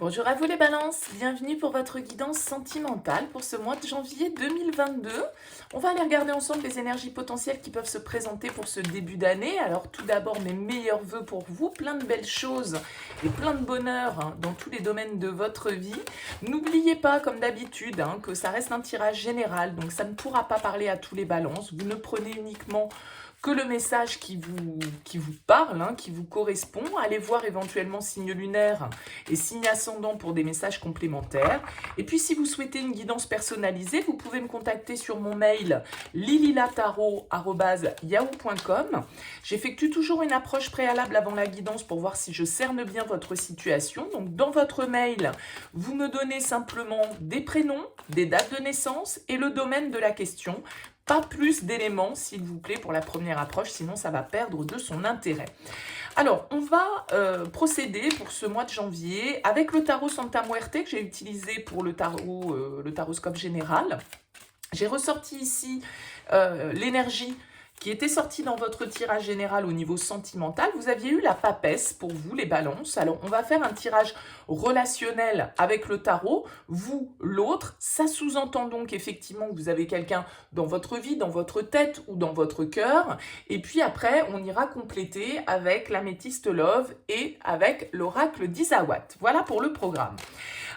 Bonjour à vous les balances, bienvenue pour votre guidance sentimentale pour ce mois de janvier 2022. On va aller regarder ensemble les énergies potentielles qui peuvent se présenter pour ce début d'année. Alors tout d'abord mes meilleurs vœux pour vous, plein de belles choses et plein de bonheur dans tous les domaines de votre vie. N'oubliez pas comme d'habitude que ça reste un tirage général, donc ça ne pourra pas parler à tous les balances. Vous ne prenez uniquement que le message qui vous parle, qui vous correspond. Allez voir éventuellement signe lunaire et signe ascendant pour des messages complémentaires. Et puis si vous souhaitez une guidance personnalisée, vous pouvez me contacter sur mon mail lililataro@yahoo.com. J'effectue toujours une approche préalable avant la guidance pour voir si je cerne bien votre situation. Donc dans votre mail, vous me donnez simplement des prénoms, des dates de naissance et le domaine de la question. Pas plus d'éléments, s'il vous plaît, pour la première approche, sinon ça va perdre de son intérêt. Alors, on va procéder pour ce mois de janvier avec le tarot Santa Muerte que j'ai utilisé pour le taroscope général. J'ai ressorti ici l'énergie qui était sortie dans votre tirage général au niveau sentimental. Vous aviez eu la papesse pour vous, les balances. Alors, on va faire un tirage relationnel avec le tarot. Vous, l'autre, ça sous-entend donc effectivement que vous avez quelqu'un dans votre vie, dans votre tête ou dans votre cœur. Et puis après, on ira compléter avec l'améthyste love et avec l'oracle d'Isawat. Voilà pour le programme.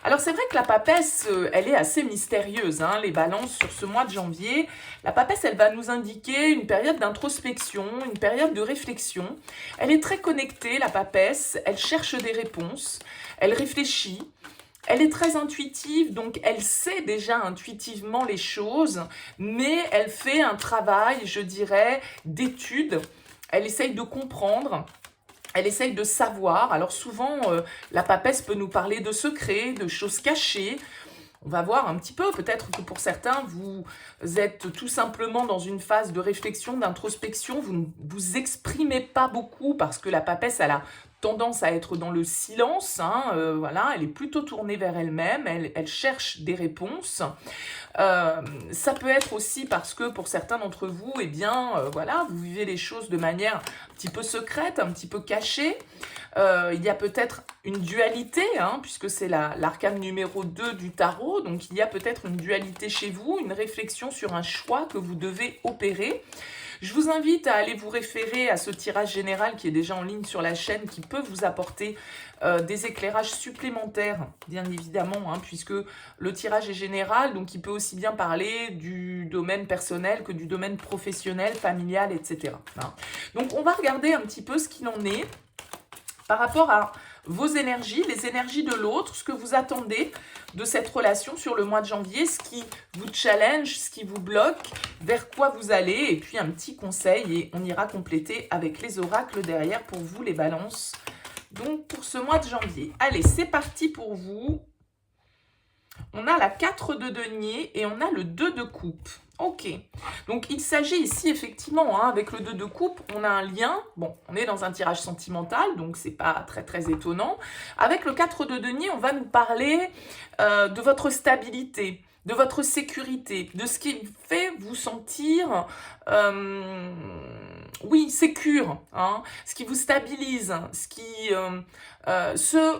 Alors c'est vrai que la papesse, elle est assez mystérieuse, les balances sur ce mois de janvier. La papesse, elle va nous indiquer une période d'introspection, une période de réflexion. Elle est très connectée, la papesse, elle cherche des réponses, elle réfléchit. Elle est très intuitive, donc elle sait déjà intuitivement les choses, mais elle fait un travail, je dirais, d'étude. Elle essaye de comprendre. Elle essaye de savoir. Alors souvent, la papesse peut nous parler de secrets, de choses cachées. On va voir un petit peu, peut-être que pour certains, vous êtes tout simplement dans une phase de réflexion, d'introspection. Vous ne vous exprimez pas beaucoup parce que la papesse, elle a tendance à être dans le silence. Voilà, elle est plutôt tournée vers elle-même. Elle cherche des réponses. Ça peut être aussi parce que pour certains d'entre vous, eh bien, voilà, vous vivez les choses de manière un petit peu secrète, un petit peu cachée. Il y a peut-être une dualité, puisque c'est l'arcane numéro 2 du tarot, donc il y a peut-être une dualité chez vous, une réflexion sur un choix que vous devez opérer. Je vous invite à aller vous référer à ce tirage général qui est déjà en ligne sur la chaîne, qui peut vous apporter des éclairages supplémentaires, bien évidemment, puisque le tirage est général, donc il peut aussi bien parler du domaine personnel que du domaine professionnel, familial, etc. Donc on va regarder un petit peu ce qu'il en est par rapport à vos énergies, les énergies de l'autre, ce que vous attendez de cette relation sur le mois de janvier, ce qui vous challenge, ce qui vous bloque, vers quoi vous allez, et puis un petit conseil, et on ira compléter avec les oracles derrière pour vous, les balances. Donc, pour ce mois de janvier. Allez, c'est parti pour vous. On a la 4 de denier et on a le 2 de coupe. Ok, donc il s'agit ici effectivement, avec le 2 de coupe, on a un lien, bon, on est dans un tirage sentimental, donc c'est pas très très étonnant. Avec le 4 de denier, on va nous parler de votre stabilité, de votre sécurité, de ce qui fait vous sentir, oui, sécure, ce qui vous stabilise, ce qui...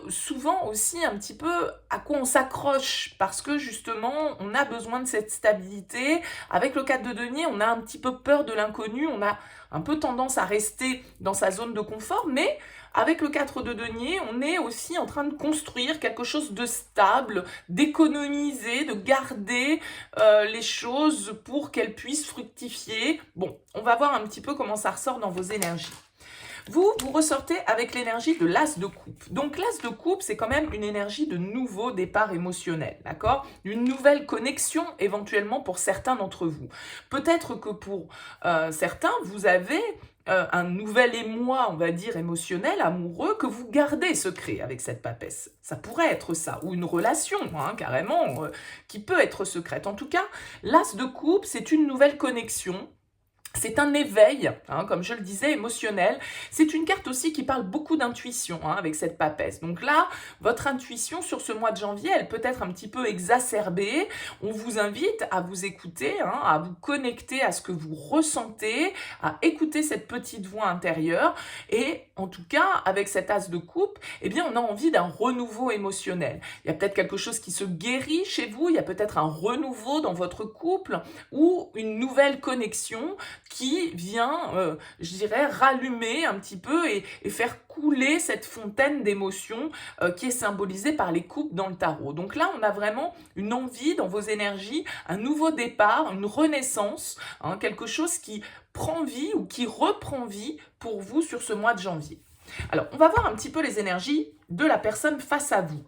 souvent aussi un petit peu à quoi on s'accroche parce que justement on a besoin de cette stabilité. Avec le 4 de denier, on a un petit peu peur de l'inconnu, on a un peu tendance à rester dans sa zone de confort, mais avec le 4 de denier, on est aussi en train de construire quelque chose de stable, d'économiser, de garder les choses pour qu'elles puissent fructifier. Bon, on va voir un petit peu comment ça ressort dans vos énergies. Vous ressortez avec l'énergie de l'as de coupe. Donc l'as de coupe, c'est quand même une énergie de nouveau départ émotionnel, d'accord? Une nouvelle connexion éventuellement pour certains d'entre vous. Peut-être que pour certains, vous avez un nouvel émoi, on va dire, émotionnel, amoureux, que vous gardez secret avec cette papesse. Ça pourrait être ça, ou une relation, carrément, qui peut être secrète. En tout cas, l'as de coupe, c'est une nouvelle connexion C'est un éveil, hein, comme je le disais, émotionnel. C'est une carte aussi qui parle beaucoup d'intuition, hein, avec cette papesse. Donc là, votre intuition sur ce mois de janvier, elle peut être un petit peu exacerbée. On vous invite à vous écouter, hein, à vous connecter à ce que vous ressentez, à écouter cette petite voix intérieure. Et en tout cas, avec cet as de coupe, eh bien, on a envie d'un renouveau émotionnel. Il y a peut-être quelque chose qui se guérit chez vous, il y a peut-être un renouveau dans votre couple ou une nouvelle connexion qui vient, je dirais, rallumer un petit peu et faire couler cette fontaine d'émotions qui est symbolisée par les coupes dans le tarot. Donc là, on a vraiment une envie dans vos énergies, un nouveau départ, une renaissance, hein, quelque chose qui prend vie ou qui reprend vie pour vous sur ce mois de janvier. Alors, on va voir un petit peu les énergies de la personne face à vous.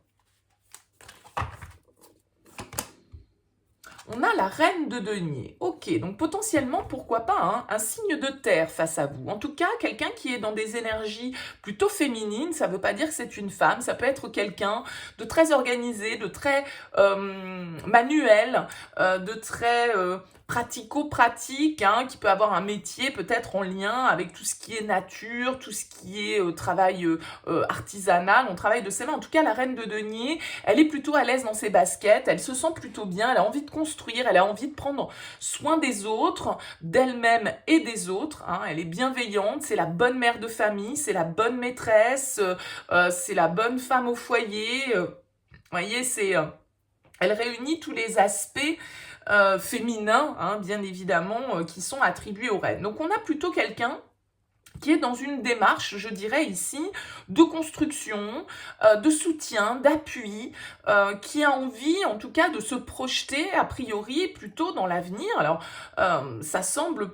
On a la reine de denier. Ok, donc potentiellement, pourquoi pas, hein, un signe de terre face à vous. En tout cas, quelqu'un qui est dans des énergies plutôt féminines, ça ne veut pas dire que c'est une femme, ça peut être quelqu'un de très organisé, de très manuel, de très pratico-pratique, hein, qui peut avoir un métier peut-être en lien avec tout ce qui est nature, tout ce qui est travail artisanal, on travaille de ses mains. En tout cas, la reine de denier, elle est plutôt à l'aise dans ses baskets, elle se sent plutôt bien, elle a envie de construire, elle a envie de prendre soin des autres, d'elle-même et des autres, hein. Elle est bienveillante, c'est la bonne mère de famille, c'est la bonne maîtresse, c'est la bonne femme au foyer, vous voyez, elle réunit tous les aspects féminins, hein, bien évidemment, qui sont attribués aux reines. Donc on a plutôt quelqu'un qui est dans une démarche, je dirais ici, de construction, de soutien, d'appui, qui a envie, en tout cas, de se projeter, a priori, plutôt dans l'avenir. Alors, ça semble,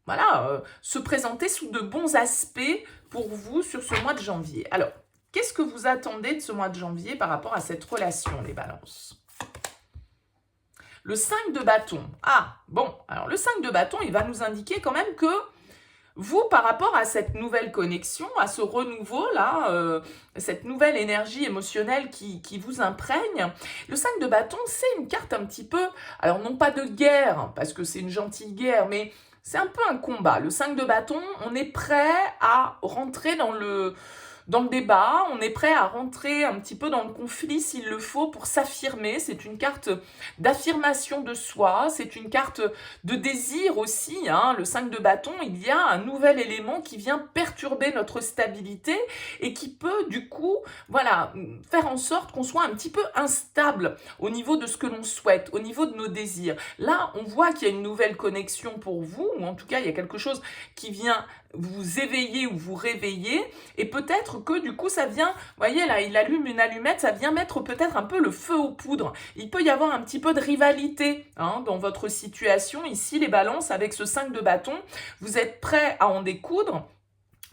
voilà, se présenter sous de bons aspects pour vous sur ce mois de janvier. Alors, qu'est-ce que vous attendez de ce mois de janvier par rapport à cette relation, les balances ? Le 5 de bâton. Ah, bon, alors le 5 de bâton, il va nous indiquer quand même que vous, par rapport à cette nouvelle connexion, à ce renouveau-là, cette nouvelle énergie émotionnelle qui vous imprègne, le 5 de bâton, c'est une carte un petit peu, alors non pas de guerre, parce que c'est une gentille guerre, mais c'est un peu un combat. Le 5 de bâton, on est prêt à rentrer dans le débat, on est prêt à rentrer un petit peu dans le conflit s'il le faut pour s'affirmer. C'est une carte d'affirmation de soi, c'est une carte de désir aussi, hein. Le 5 de bâton, il y a un nouvel élément qui vient perturber notre stabilité et qui peut du coup, voilà, faire en sorte qu'on soit un petit peu instable au niveau de ce que l'on souhaite, au niveau de nos désirs. Là, on voit qu'il y a une nouvelle connexion pour vous, ou en tout cas, il y a quelque chose qui vient vous éveiller ou vous réveiller, et peut-être que du coup ça vient, vous voyez là, il allume une allumette, ça vient mettre peut-être un peu le feu aux poudres. Il peut y avoir un petit peu de rivalité, hein, dans votre situation, ici les balances, avec ce 5 de bâton, vous êtes prêts à en découdre,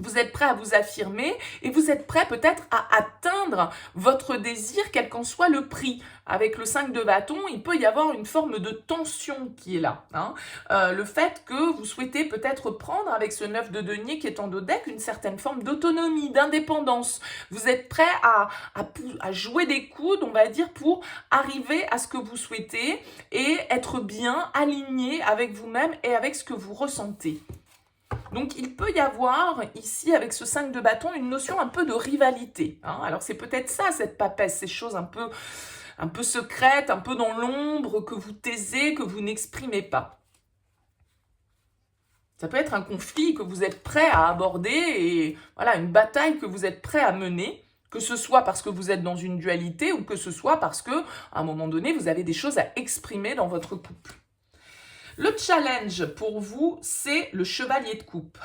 vous êtes prêt à vous affirmer et vous êtes prêt peut-être à atteindre votre désir, quel qu'en soit le prix. Avec le 5 de bâton, il peut y avoir une forme de tension qui est là, hein. Le fait que vous souhaitez peut-être prendre avec ce 9 de denier qui est en dos de deck une certaine forme d'autonomie, d'indépendance. Vous êtes prêt à jouer des coudes, on va dire, pour arriver à ce que vous souhaitez et être bien aligné avec vous-même et avec ce que vous ressentez. Donc, il peut y avoir ici, avec ce 5 de bâton, une notion un peu de rivalité, hein. Alors, c'est peut-être ça, cette papesse, ces choses un peu secrètes, un peu dans l'ombre, que vous taisez, que vous n'exprimez pas. Ça peut être un conflit que vous êtes prêt à aborder et voilà, une bataille que vous êtes prêt à mener, que ce soit parce que vous êtes dans une dualité ou que ce soit parce que, à un moment donné, vous avez des choses à exprimer dans votre couple. Le challenge pour vous, c'est le chevalier de coupe.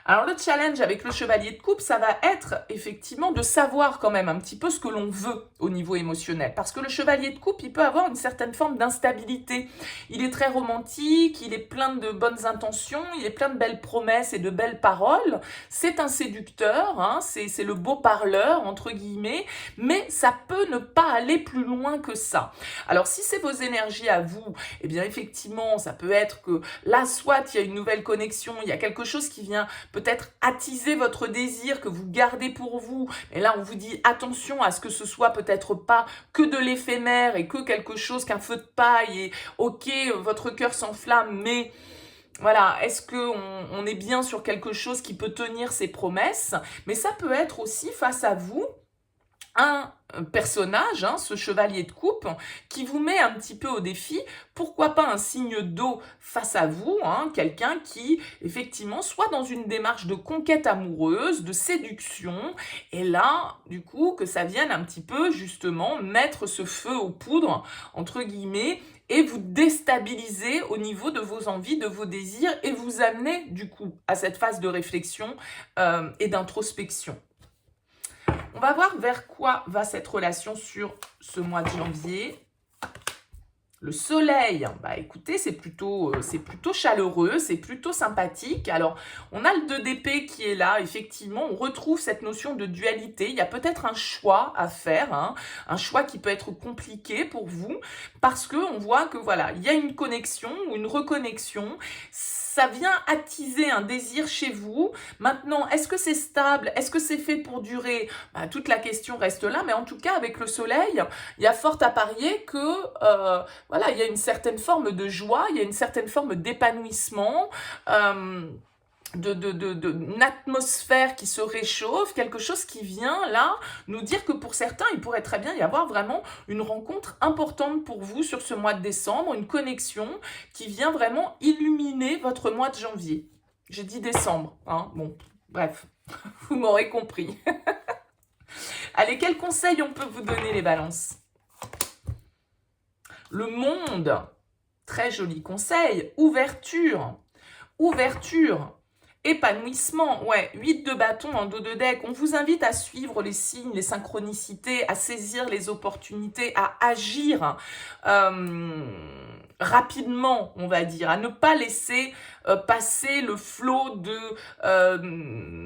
Alors le challenge avec le chevalier de coupe, ça va être effectivement de savoir quand même un petit peu ce que l'on veut au niveau émotionnel. Parce que le chevalier de coupe, il peut avoir une certaine forme d'instabilité. Il est très romantique, il est plein de bonnes intentions, il est plein de belles promesses et de belles paroles. C'est un séducteur, hein, c'est le beau parleur, entre guillemets, mais ça peut ne pas aller plus loin que ça. Alors si c'est vos énergies à vous, eh bien effectivement, ça peut être que là, soit il y a une nouvelle connexion, il y a quelque chose qui vient peut-être attiser votre désir que vous gardez pour vous. Et là, on vous dit attention à ce que ce soit peut-être pas que de l'éphémère et que quelque chose, qu'un feu de paille et ok, votre cœur s'enflamme, mais voilà, est-ce qu'on est bien sur quelque chose qui peut tenir ses promesses? Mais ça peut être aussi face à vous un personnage, hein, ce chevalier de coupe, qui vous met un petit peu au défi. Pourquoi pas un signe d'eau face à vous, hein, quelqu'un qui, effectivement, soit dans une démarche de conquête amoureuse, de séduction, et là, du coup, que ça vienne un petit peu, justement, mettre ce feu aux poudres, entre guillemets, et vous déstabiliser au niveau de vos envies, de vos désirs, et vous amener, du coup, à cette phase de réflexion et d'introspection. On va voir vers quoi va cette relation sur ce mois de janvier. Le soleil, bah écoutez, c'est plutôt chaleureux, c'est plutôt sympathique. Alors, on a le 2 d'épée qui est là, effectivement, on retrouve cette notion de dualité. Il y a peut-être un choix à faire, hein, un choix qui peut être compliqué pour vous, parce qu'on voit que voilà, il y a une connexion ou une reconnexion. Ça vient attiser un désir chez vous. Maintenant, est-ce que c'est stable? Est-ce que c'est fait pour durer? Bah, toute la question reste là, mais en tout cas, avec le soleil, il y a fort à parier que voilà, il y a une certaine forme de joie, il y a une certaine forme d'épanouissement, une atmosphère qui se réchauffe, quelque chose qui vient là nous dire que pour certains, il pourrait très bien y avoir vraiment une rencontre importante pour vous sur ce mois de décembre, une connexion qui vient vraiment illuminer votre mois de janvier. J'ai dit décembre, hein, bon, bref, vous m'aurez compris. Allez, quels conseils on peut vous donner les balances? Le monde, très joli conseil, ouverture, épanouissement, ouais, 8 de bâton en dos de deck. On vous invite à suivre les signes, les synchronicités, à saisir les opportunités, à agir rapidement, on va dire, à ne pas laisser passer le flot de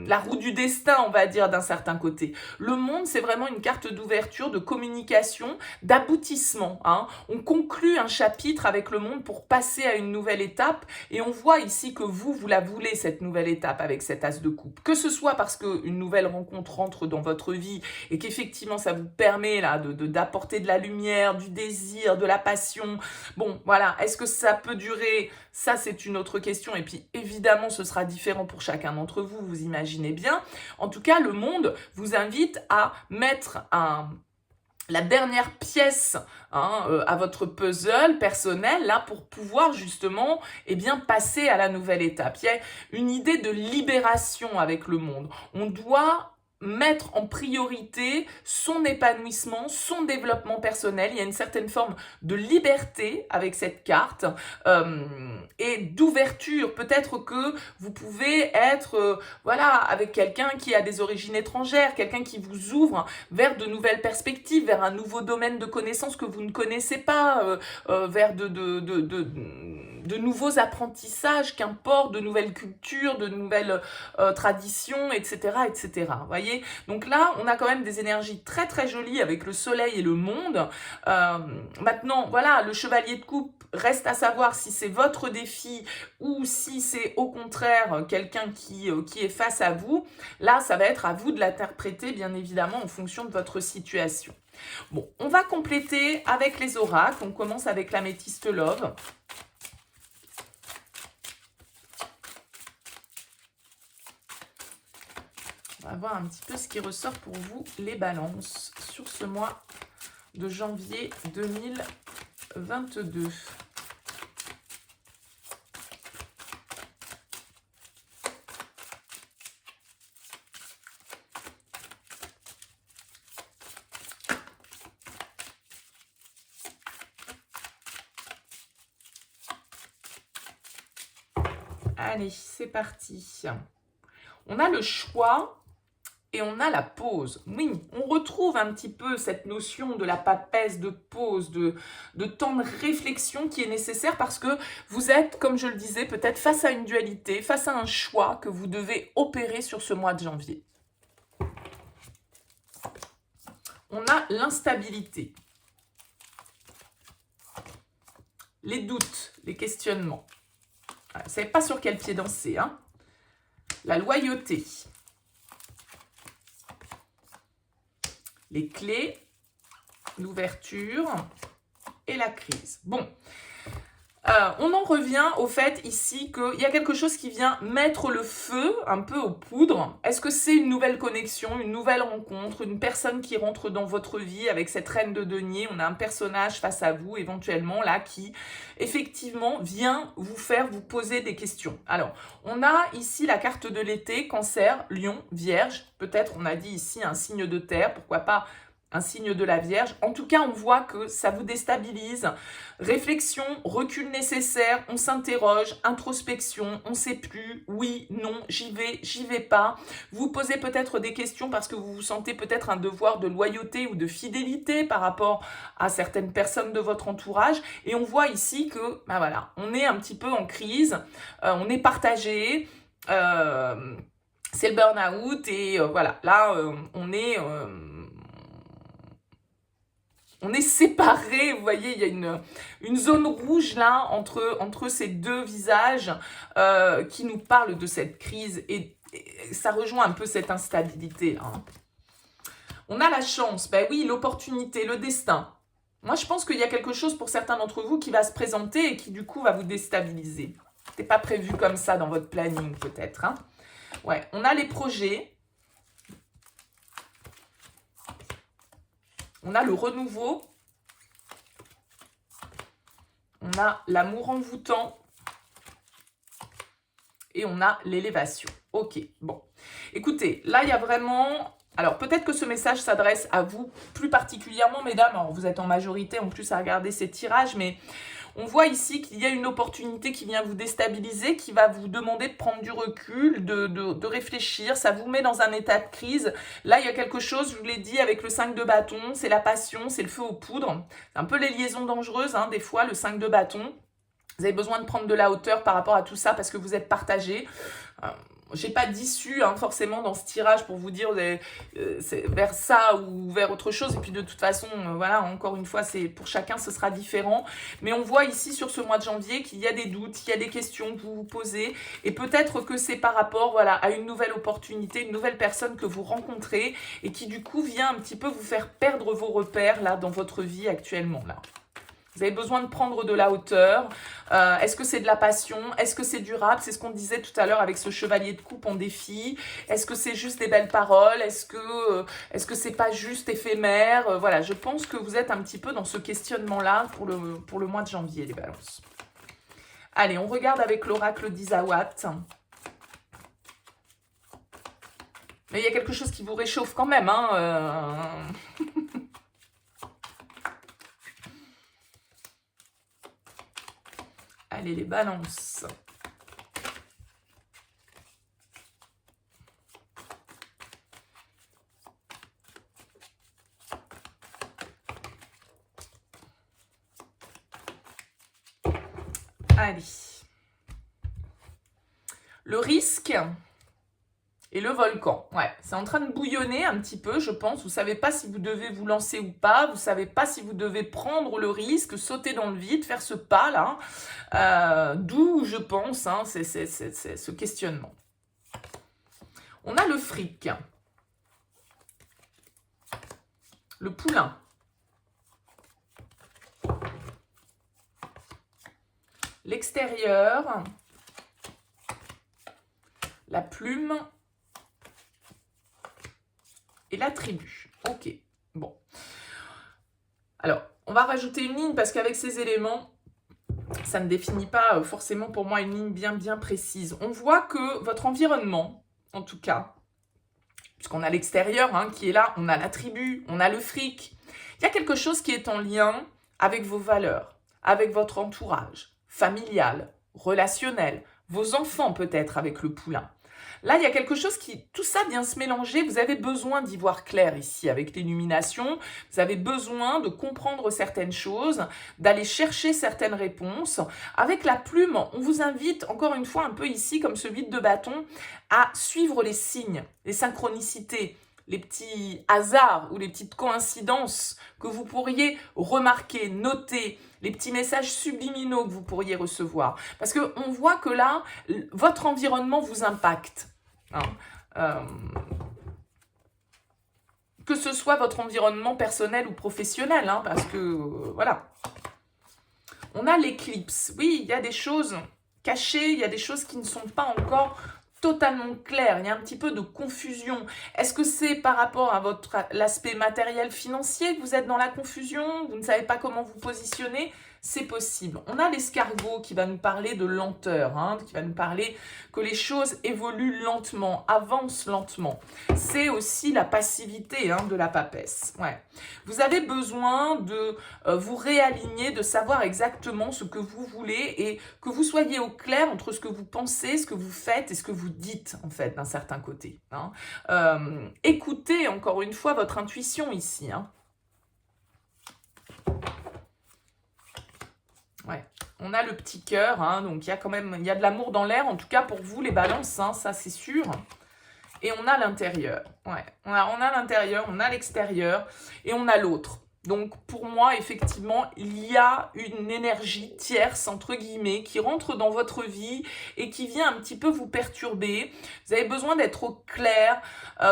la roue du destin, on va dire, d'un certain côté. Le monde, c'est vraiment une carte d'ouverture, de communication, d'aboutissement, hein. On conclut un chapitre avec le monde pour passer à une nouvelle étape, et on voit ici que vous la voulez, cette nouvelle étape avec cet as de coupe. Que ce soit parce qu'une nouvelle rencontre rentre dans votre vie et qu'effectivement ça vous permet là d'apporter de la lumière, du désir, de la passion. Bon, voilà, est-ce que ça peut durer? Ça, c'est une autre question. Et puis, évidemment, ce sera différent pour chacun d'entre vous, vous imaginez bien. En tout cas, le monde vous invite à mettre la dernière pièce à votre puzzle personnel là pour pouvoir justement passer à la nouvelle étape. Il y a une idée de libération avec le monde. On doit mettre en priorité son épanouissement, son développement personnel. Il y a une certaine forme de liberté avec cette carte et d'ouverture. Peut-être que vous pouvez être avec quelqu'un qui a des origines étrangères, quelqu'un qui vous ouvre vers de nouvelles perspectives, vers un nouveau domaine de connaissances que vous ne connaissez pas, vers de nouveaux apprentissages, qu'importe, de nouvelles cultures, de nouvelles traditions, etc., etc. Vous voyez? Donc là, on a quand même des énergies très très jolies avec le soleil et le monde. Maintenant, voilà, le chevalier de coupe reste à savoir si c'est votre défi ou si c'est au contraire quelqu'un qui est face à vous. Là, ça va être à vous de l'interpréter, bien évidemment, en fonction de votre situation. Bon, on va compléter avec les oracles. On commence avec l'améthyste Love. On va voir un petit peu ce qui ressort pour vous, les balances, sur ce mois de janvier 2022. Allez, c'est parti. On a le choix et on a la pause. Oui, on retrouve un petit peu cette notion de la papesse, de pause, de temps de réflexion qui est nécessaire parce que vous êtes, comme je le disais, peut-être face à une dualité, face à un choix que vous devez opérer sur ce mois de janvier. On a l'instabilité, les doutes, les questionnements. Vous ne savez pas sur quel pied danser, hein. La loyauté. Les clés, l'ouverture et la crise. Bon, On en revient au fait ici qu'il y a quelque chose qui vient mettre le feu un peu aux poudres. Est-ce que c'est une nouvelle connexion, une nouvelle rencontre, une personne qui rentre dans votre vie avec cette reine de denier? On a un personnage face à vous éventuellement là qui effectivement vient vous faire vous poser des questions. Alors, on a ici la carte de l'été, Cancer, Lion, Vierge. Peut-être on a dit ici un signe de terre, pourquoi pas un signe de la Vierge. En tout cas, on voit que ça vous déstabilise. Réflexion, recul nécessaire, on s'interroge, introspection, on ne sait plus, oui, non, j'y vais pas. Vous posez peut-être des questions parce que vous vous sentez peut-être un devoir de loyauté ou de fidélité par rapport à certaines personnes de votre entourage. Et on voit ici que, ben voilà, on est un petit peu en crise, on est partagé, c'est le burn-out et voilà, là, on est séparés, vous voyez, il y a une zone rouge là entre ces deux visages qui nous parlent de cette crise et ça rejoint un peu cette instabilité là. On a la chance, ben oui, l'opportunité, le destin. Moi, je pense qu'il y a quelque chose pour certains d'entre vous qui va se présenter et qui du coup va vous déstabiliser. C'était pas prévu comme ça dans votre planning peut-être. Hein. Ouais, on a les projets. On a le renouveau. On a l'amour envoûtant. Et on a l'élévation. Ok, bon. Écoutez, là, il y a vraiment... Alors, peut-être que ce message s'adresse à vous plus particulièrement, mesdames. Alors, vous êtes en majorité en plus à regarder ces tirages, mais on voit ici qu'il y a une opportunité qui vient vous déstabiliser, qui va vous demander de prendre du recul, de réfléchir. Ça vous met dans un état de crise. Là, il y a quelque chose, je vous l'ai dit, avec le 5 de bâton, c'est la passion, c'est le feu aux poudres. C'est un peu les liaisons dangereuses, hein, des fois, le 5 de bâton. Vous avez besoin de prendre de la hauteur par rapport à tout ça parce que vous êtes partagé. J'ai pas d'issue hein, forcément dans ce tirage pour vous dire c'est vers ça ou vers autre chose. Et puis de toute façon, voilà, encore une fois, c'est pour chacun, ce sera différent. Mais on voit ici sur ce mois de janvier qu'il y a des doutes, il y a des questions que vous vous posez. Et peut-être que c'est par rapport voilà, à une nouvelle opportunité, une nouvelle personne que vous rencontrez et qui du coup vient un petit peu vous faire perdre vos repères là dans votre vie actuellement là. Vous avez besoin de prendre de la hauteur. Est-ce que c'est de la passion? Est-ce que c'est durable? C'est ce qu'on disait tout à l'heure avec ce chevalier de coupe en défi. Est-ce que c'est juste des belles paroles? Est-ce que c'est pas juste éphémère? Voilà, je pense que vous êtes un petit peu dans ce questionnement-là pour le mois de janvier, les balances. Allez, on regarde avec l'oracle d'Isawat. Mais il y a quelque chose qui vous réchauffe quand même, hein Allez, les balances. Allez. Le risque et le volcan. Ouais, c'est en train de bouillonner un petit peu, je pense. Vous ne savez pas si vous devez vous lancer ou pas. Vous ne savez pas si vous devez prendre le risque, sauter dans le vide, faire ce pas-là. D'où, je pense, hein, c'est ce questionnement. On a le fric. Le poulain. L'extérieur. La plume. Et la tribu. Ok, bon. Alors, on va rajouter une ligne parce qu'avec ces éléments, ça ne définit pas forcément pour moi une ligne bien précise. On voit que votre environnement, en tout cas, puisqu'on a l'extérieur hein, qui est là, on a la tribu, on a le fric. Il y a quelque chose qui est en lien avec vos valeurs, avec votre entourage, familial, relationnel, vos enfants peut-être avec le poulain. Là, il y a quelque chose qui, tout ça vient se mélanger. Vous avez besoin d'y voir clair ici avec l'illumination. Vous avez besoin de comprendre certaines choses, d'aller chercher certaines réponses. Avec la plume, on vous invite, encore une fois, un peu ici, comme ce 8 de bâton, à suivre les signes, les synchronicités, les petits hasards ou les petites coïncidences que vous pourriez remarquer, noter, les petits messages subliminaux que vous pourriez recevoir. Parce qu'on voit que là, votre environnement vous impacte. Hein. Que ce soit votre environnement personnel ou professionnel, hein, parce que, voilà. On a l'éclipse. Oui, il y a des choses cachées, il y a des choses qui ne sont pas encore totalement claires. Il y a un petit peu de confusion. Est-ce que c'est par rapport à l'aspect matériel financier que vous êtes dans la confusion? Vous ne savez pas comment vous positionner? C'est possible. On a l'escargot qui va nous parler de lenteur, hein, qui va nous parler que les choses évoluent lentement, avancent lentement. C'est aussi la passivité, hein, de la papesse. Ouais. Vous avez besoin de vous réaligner, de savoir exactement ce que vous voulez et que vous soyez au clair entre ce que vous pensez, ce que vous faites et ce que vous dites, en fait, d'un certain côté. Hein. Écoutez, encore une fois, votre intuition ici. Hein. Ouais. On a le petit cœur, hein, donc il y a quand même, il y a de l'amour dans l'air, en tout cas pour vous les balances, hein, ça c'est sûr. Et on a l'intérieur, ouais. On a l'intérieur, on a l'extérieur et on a l'autre. Donc pour moi, effectivement, il y a une énergie tierce, entre guillemets, qui rentre dans votre vie et qui vient un petit peu vous perturber. Vous avez besoin d'être au clair.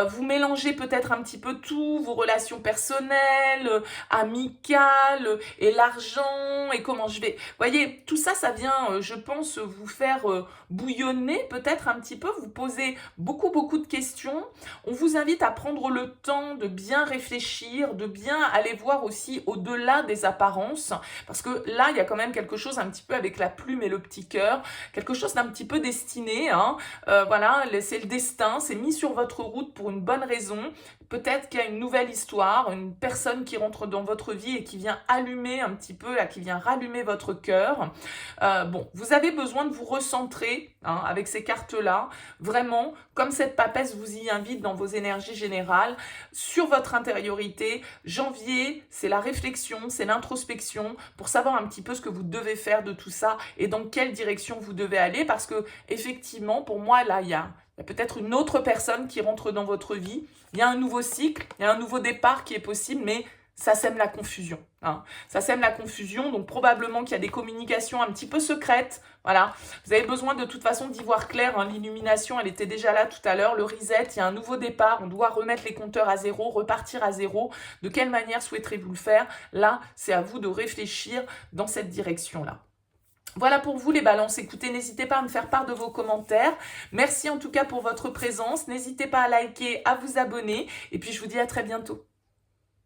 Vous mélangez peut-être un petit peu tout, vos relations personnelles, amicales, et l'argent, et comment je vais... Vous voyez, tout ça, ça vient, je pense, vous faire bouillonner peut-être un petit peu, vous poser beaucoup de questions. On vous invite à prendre le temps de bien réfléchir, de bien aller voir aussi au-delà des apparences, parce que là, il y a quand même quelque chose un petit peu avec la plume et le petit cœur, quelque chose d'un petit peu destiné, hein. Voilà, c'est le destin, c'est mis sur votre route pour une bonne raison. Peut-être qu'il y a une nouvelle histoire, une personne qui rentre dans votre vie et qui vient allumer un petit peu, là, qui vient rallumer votre cœur. Bon, vous avez besoin de vous recentrer, hein, avec ces cartes-là, vraiment, comme cette papesse vous y invite dans vos énergies générales, sur votre intériorité. Janvier, c'est la réflexion, c'est l'introspection, pour savoir un petit peu ce que vous devez faire de tout ça et dans quelle direction vous devez aller, parce que effectivement, pour moi, là, il y a peut-être une autre personne qui rentre dans votre vie. Il y a un nouveau cycle, il y a un nouveau départ qui est possible, mais ça sème la confusion. Hein. Ça sème la confusion, donc probablement qu'il y a des communications un petit peu secrètes. Voilà. Vous avez besoin de toute façon d'y voir clair. Hein. L'illumination, elle était déjà là tout à l'heure. Le reset, il y a un nouveau départ. On doit remettre les compteurs à zéro, repartir à zéro. De quelle manière souhaiterez-vous le faire? Là, c'est à vous de réfléchir dans cette direction-là. Voilà pour vous les balances. Écoutez, n'hésitez pas à me faire part de vos commentaires. Merci en tout cas pour votre présence. N'hésitez pas à liker, à vous abonner. Et puis je vous dis à très bientôt.